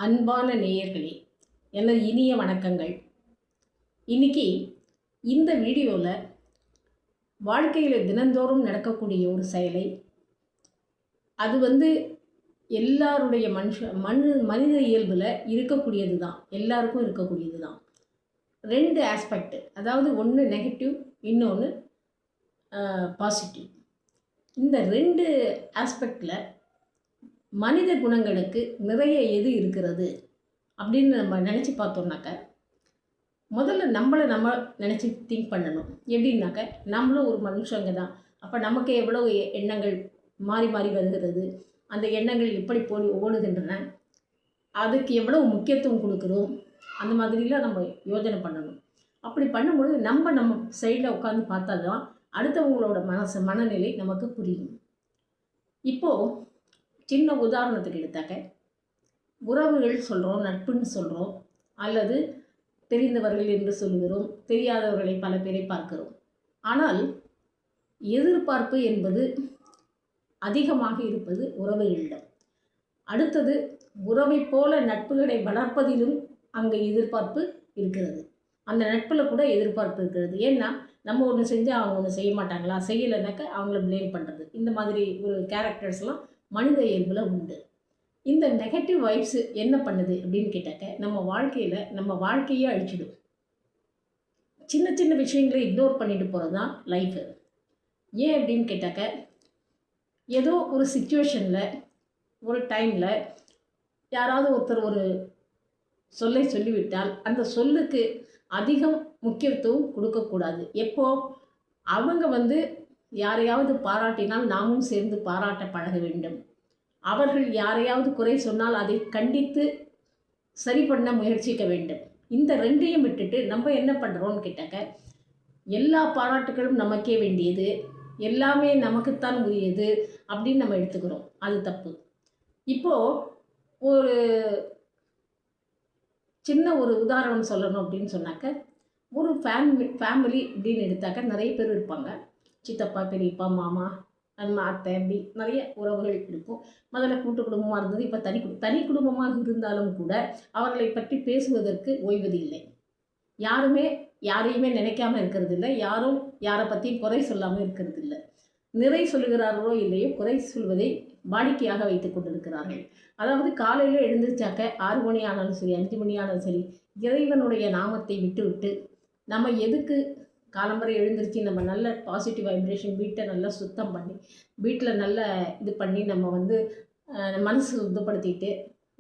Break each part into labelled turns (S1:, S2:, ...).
S1: அன்பான நேயர்களே, எனது இனிய வணக்கங்கள். இன்னைக்கு இந்த வீடியோவில் வாழ்க்கையில் தினந்தோறும் நடக்கக்கூடிய ஒரு செயலை, அது எல்லாருடைய மனித இயல்பில் இருக்கக்கூடியது தான், எல்லாருக்கும் இருக்கக்கூடியது தான். ரெண்டு ஆஸ்பெக்ட், அதாவது ஒன்று நெகட்டிவ், இன்னொன்று பாசிட்டிவ். இந்த ரெண்டு ஆஸ்பெக்டில் மனித குணங்களுக்கு நிறைய எது இருக்கிறது அப்படின்னு நம்ம நினச்சி பார்த்தோம்னாக்க, முதல்ல நம்ம நினச்சி திங்க் பண்ணணும். எப்படின்னாக்க, நம்மளும் ஒரு மனுஷங்க தான். அப்போ நமக்கு எவ்வளவு எண்ணங்கள் மாறி மாறி வருகிறது, அந்த எண்ணங்கள் எப்படி ஓடுகின்றன, அதுக்கு எவ்வளவு முக்கியத்துவம் கொடுக்குறோம், அந்த மாதிரிலாம் நம்ம யோசனை பண்ணணும். அப்படி பண்ணும்பொழுது நம்ம சைடில் உட்காந்து பார்த்தா தான் அடுத்தவங்களோட மனநிலை நமக்கு புரியும். இப்போது சின்ன உதாரணத்துக்கு எடுத்தாக்க, உறவுகள் சொல்கிறோம், நட்புன்னு சொல்கிறோம், அல்லது தெரிந்தவர்கள் என்று சொல்லுகிறோம், தெரியாதவர்களை பல பேரை பார்க்கிறோம். ஆனால் எதிர்பார்ப்பு என்பது அதிகமாக இருப்பது உறவுகளிடம். அடுத்தது, உறவை போல நட்புகளை வளர்ப்பதிலும் அங்கே எதிர்பார்ப்பு இருக்கிறது. அந்த நட்பில் கூட எதிர்பார்ப்பு இருக்கிறது. ஏன்னா நம்ம ஒன்று செஞ்சால் அவங்க ஒன்று செய்ய மாட்டாங்களா, செய்யலைனாக்க அவங்கள ப்ளேம் பண்ணுறது, இந்த மாதிரி ஒரு கேரக்டர்ஸ்லாம் மனித இயல்பில் உண்டு. இந்த நெகட்டிவ் வைப்ஸு என்ன பண்ணுது அப்படின்னு கேட்டாக்க, நம்ம வாழ்க்கையே அழிச்சிடும். சின்ன சின்ன விஷயங்களை இக்னோர் பண்ணிட்டு போகிறது தான் லைஃபு. ஏன் அப்படின்னு கேட்டாக்க, ஏதோ ஒரு சிச்சுவேஷனில், ஒரு டைமில் யாராவது ஒருத்தர் ஒரு சொல்லை சொல்லிவிட்டால் அந்த சொல்லுக்கு அதிகம் முக்கியத்துவம் கொடுக்கக்கூடாது. எப்போ அவங்க யாரையாவது பாராட்டினால் நாமும் சேர்ந்து பாராட்ட பழக வேண்டும். அவர்கள் யாரையாவது குறை சொன்னால் அதை கண்டித்து சரி பண்ண முயற்சிக்க வேண்டும். இந்த ரெண்டையும் விட்டுட்டு நம்ம என்ன பண்ணுறோன்னு கேட்டாக்க, எல்லா பாராட்டுகளும் நமக்கே வேண்டியது, எல்லாமே நமக்குத்தான் உரியது அப்படின்னு நம்ம எடுத்துக்கிறோம். அது தப்பு. இப்போது ஒரு சின்ன ஒரு உதாரணம் சொல்லணும் அப்படின்னு சொன்னாக்க, ஒரு ஃபேமிலி அப்படின்னு எடுத்தாக்க நிறைய பேர் இருப்பாங்க. சித்தப்பா, பெரியப்பா, மாமா, அத்தை, அப்படி நிறைய உறவுகள் இருக்கும். முதல்ல கூட்டு குடும்பமாக இருந்தது, இப்போ தனி குடும்பமாக இருந்தாலும் கூட அவர்களை பற்றி பேசுவதற்கு ஓய்வதில்லை. யாரையுமே நினைக்காமல் இருக்கிறது இல்லை, யாரும் யாரை பற்றியும் குறை சொல்லாமல் இருக்கிறது இல்லை. நிறை சொல்லுகிறார்களோ இல்லையோ, குறை சொல்வதை வாடிக்கையாக வைத்து கொண்டிருக்கிறார்கள். அதாவது காலையில் எழுந்திருச்சாக்க 6 மணி ஆனாலும் சரி, 5 மணி ஆனாலும் சரி, இறைவனுடைய நாமத்தை விட்டு நம்ம எதுக்கு காலம்பரை எழுந்திருச்சு நம்ம நல்ல பாசிட்டிவ் வைப்ரேஷன், வீட்டை நல்லா சுத்தம் பண்ணி, வீட்டில் நல்ல இது பண்ணி நம்ம மனசு சுத்தப்படுத்திட்டு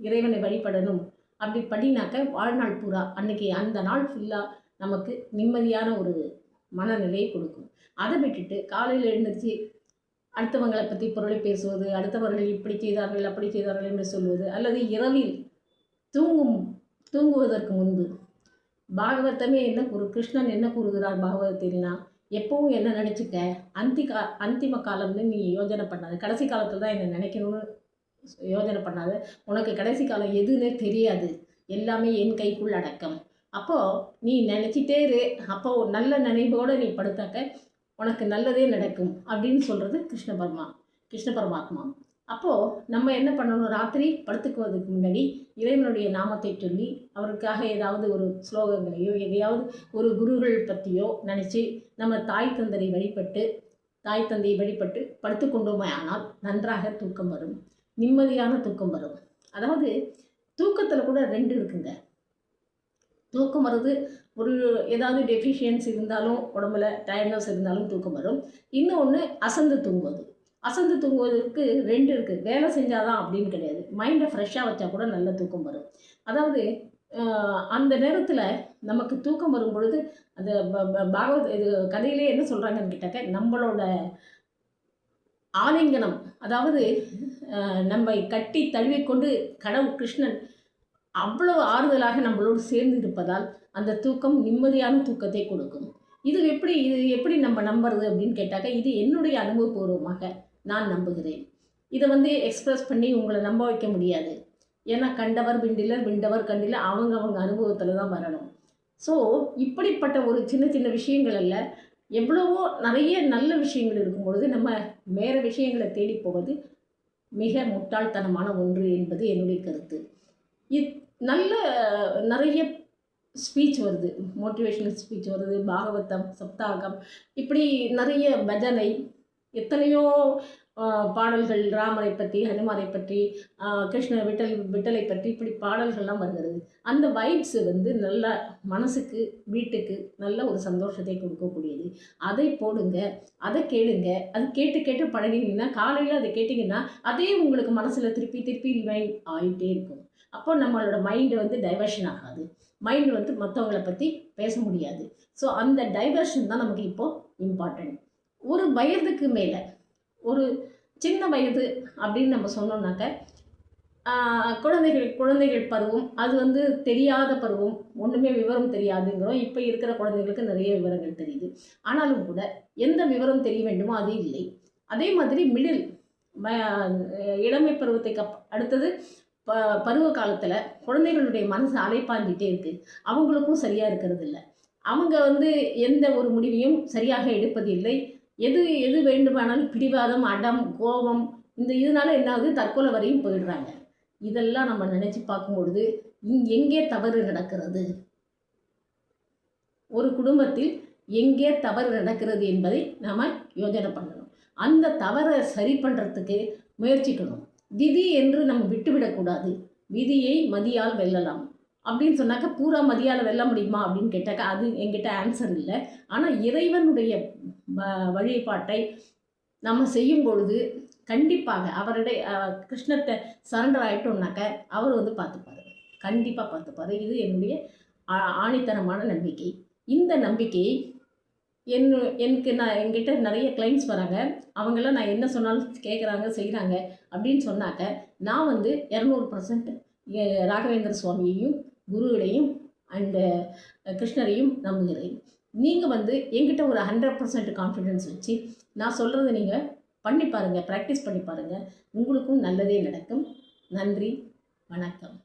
S1: இறைவனை வழிபடணும். அப்படி பண்ணினாக்க வாழ்நாள் பூரா அன்னைக்கு அந்த நாள் ஃபுல்லாக நமக்கு நிம்மதியான ஒரு மனநிலையை கொடுக்கும். அதை விட்டுட்டு காலையில் எழுந்திரிச்சு அடுத்தவங்களை பற்றி பொருளை பேசுவது, அடுத்தவர்கள் இப்படி செய்தார்கள் அப்படி செய்தார்கள் என்று சொல்வது, அல்லது இரவில் தூங்குவதற்கு முன்பு பாகவதமே கிருஷ்ணன் என்ன கூறுகிறார் பாகவதத்தில்னா, எப்பவும் என்ன நினச்சிக்க, அந்திம காலம்னு நீ யோஜனை பண்ணாது, கடைசி காலத்தில் தான் என்ன நினைக்கணும்னு யோஜனை பண்ணாது, உனக்கு கடைசி காலம் எதுன்னே தெரியாது, எல்லாமே என் கைக்குள் அடக்கம். அப்போது நீ நினச்சிட்டே இரு, அப்போது நல்ல நினைவோடு நீ படுத்தாக்க உனக்கு நல்லதே நடக்கும் அப்படின்னு சொல்கிறது கிருஷ்ண பரமாத்மா. அப்போது நம்ம என்ன பண்ணணும், ராத்திரி படுத்துக்குவதற்கு முன்னாடி இறைவனுடைய நாமத்தை சொல்லி, அவருக்காக ஏதாவது ஒரு ஸ்லோகங்களையோ எதையாவது ஒரு குருகள் பற்றியோ நினச்சி நம்ம தாய் தந்தையை வழிபட்டு படுத்து கொண்டோமே ஆனால் நன்றாக தூக்கம் வரும், நிம்மதியான தூக்கம் வரும். அதாவது தூக்கத்தில் கூட 2 இருக்குங்க. தூக்கம் வருது, ஒரு ஏதாவது டெஃபிஷியன்சி இருந்தாலும், உடம்புல டயர்ட்னஸ் இருந்தாலும் தூக்கம் வரும். இன்னொன்று அசந்து தூங்குவதற்கு 2 இருக்குது. வேலை செஞ்சாதான் அப்படின்னு கிடையாது, மைண்டை ஃப்ரெஷ்ஷாக வச்சா கூட நல்ல தூக்கம் வரும். அதாவது அந்த நேரத்தில் நமக்கு தூக்கம் வரும் பொழுது அந்த இது கதையிலே என்ன சொல்கிறாங்கன்னு கேட்டாக்க, நம்மளோட ஆலிங்கனம், அதாவது நம்ம கட்டி தழுவிக்கொண்டு கிருஷ்ணன் அவ்வளோ ஆறுதலாக நம்மளோடு சேர்ந்து இருப்பதால் அந்த தூக்கம் நிம்மதியான தூக்கத்தை கொடுக்கும். இது எப்படி நம்ம நம்புறது அப்படின்னு கேட்டாக்க, இது என்னுடைய அனுபவபூர்வமாக நான் நம்புகிறேன். இதை எக்ஸ்பிரஸ் பண்ணி உங்களை நம்ப வைக்க முடியாது. ஏன்னா கண்டவர் விண்டவர் கண்டிலர், அவங்க அனுபவத்தில் தான் வரணும். ஸோ இப்படிப்பட்ட ஒரு சின்ன சின்ன விஷயங்கள்ல எவ்வளவோ நிறைய நல்ல விஷயங்கள் இருக்கும் பொழுது நம்ம வேறு விஷயங்களை தேடி போவது மிக முட்டாள்தனமான ஒன்று என்பது என்னுடைய கருத்து. இத் நல்ல நிறைய ஸ்பீச் வருது, மோட்டிவேஷனல் ஸ்பீச் வருது, பாகவதம், சப்தாகம், இப்படி நிறைய பஜனை, எத்தனையோ பாடல்கள் ராமரை பற்றி, ஹனுமாரை பற்றி, கிருஷ்ண விட்டலை பற்றி இப்படி பாடல்கள்லாம் வருகிறது. அந்த வைப்ஸ் வந்து நல்லா மனசுக்கு, வீட்டுக்கு நல்ல ஒரு சந்தோஷத்தை கொடுக்கக்கூடியது. அதை போடுங்க, அதை கேளுங்க. அது கேட்டு கேட்டு பழகினீங்கன்னா, காலையில் அதை கேட்டிங்கன்னா அதே உங்களுக்கு மனசில் திருப்பி திருப்பி ரிவைண்ட் ஆகிட்டே இருக்கும். அப்போ நம்மளோட மைண்டு வந்து டைவர்ஷன் ஆகாது. மைண்டு வந்து மற்றவங்களை பற்றி பேச முடியாது. ஸோ அந்த டைவர்ஷன் தான் நமக்கு இப்போது இம்பார்ட்டண்ட். ஒரு வயதுக்கு மேலே, ஒரு சின்ன வயது அப்படின்னு நம்ம சொன்னோம்னாக்க, குழந்தைகள் பருவம், அது வந்து தெரியாத பருவம், ஒன்றுமே விவரம் தெரியாதுங்கிறோம். இப்போ இருக்கிற குழந்தைங்களுக்கு நிறைய விவரங்கள் தெரியுது. ஆனாலும் கூட எந்த விவரம் தெரிய வேண்டுமோ அது இல்லை. அதே மாதிரி மிடில் இளமை பருவத்துக்கு அடுத்தது பருவ காலத்தில் குழந்தைகளுடைய மனசு அலைப்பாஞ்சிட்டே இருக்குது. அவங்களுக்கும் சரியாக இருக்கிறது இல்லை. அவங்க வந்து எந்த ஒரு முடிவையும் சரியாக எடுப்பதில்லை. எது வேண்டுமானாலும் பிடிவாதம், அடம், கோபம், இந்த இதனால என்ன ஆகுது, தற்கொலை வரையும் போயிடுறாங்க. இதெல்லாம் நம்ம நினச்சி பார்க்கும்பொழுது எங்கே தவறு நடக்கிறது, ஒரு குடும்பத்தில் எங்கே தவறு நடக்கிறது என்பதை நாம் யோசனை பண்ணணும். அந்த தவறை சரி பண்ணுறதுக்கு முயற்சிக்கணும். விதி என்று நம்ம விட்டுவிடக்கூடாது. விதியை மதியால் வெல்லலாம் அப்படின்னு சொன்னாக்க, பூரா மதியால் வெல்ல முடியுமா அப்படின்னு கேட்டாக்கா அது என்கிட்ட ஆன்சர் இல்லை. ஆனால் இறைவனுடைய வழிபாட்டை நம்ம செய்யும் பொழுது கண்டிப்பாக அவருடைய கிருஷ்ணத்தை சரண்டர் ஆகிட்டோம்னாக்க அவர் வந்து பார்த்துப்பார், கண்டிப்பாக பார்த்துப்பார். இது என்னுடைய ஆணித்தனமான நம்பிக்கை. இந்த நம்பிக்கையை என்கிட்ட நிறைய கிளைண்ட்ஸ் வராங்க. அவங்களாம் நான் என்ன சொன்னாலும் கேட்குறாங்க, செய்கிறாங்க அப்படின்னு சொன்னாக்க, நான் வந்து 200% ராகவேந்திர சுவாமியையும், குருவிலையும் அண்டு கிருஷ்ணரையும் நம்புகிறேன். நீங்கள் வந்து என்கிட்ட ஒரு 100% கான்ஃபிடென்ஸ் வச்சு நான் சொல்கிறத நீங்கள் பண்ணி பாருங்கள், ப்ராக்டிஸ் பண்ணி பாருங்கள். உங்களுக்கும் நல்லதே நடக்கும். நன்றி, வணக்கம்.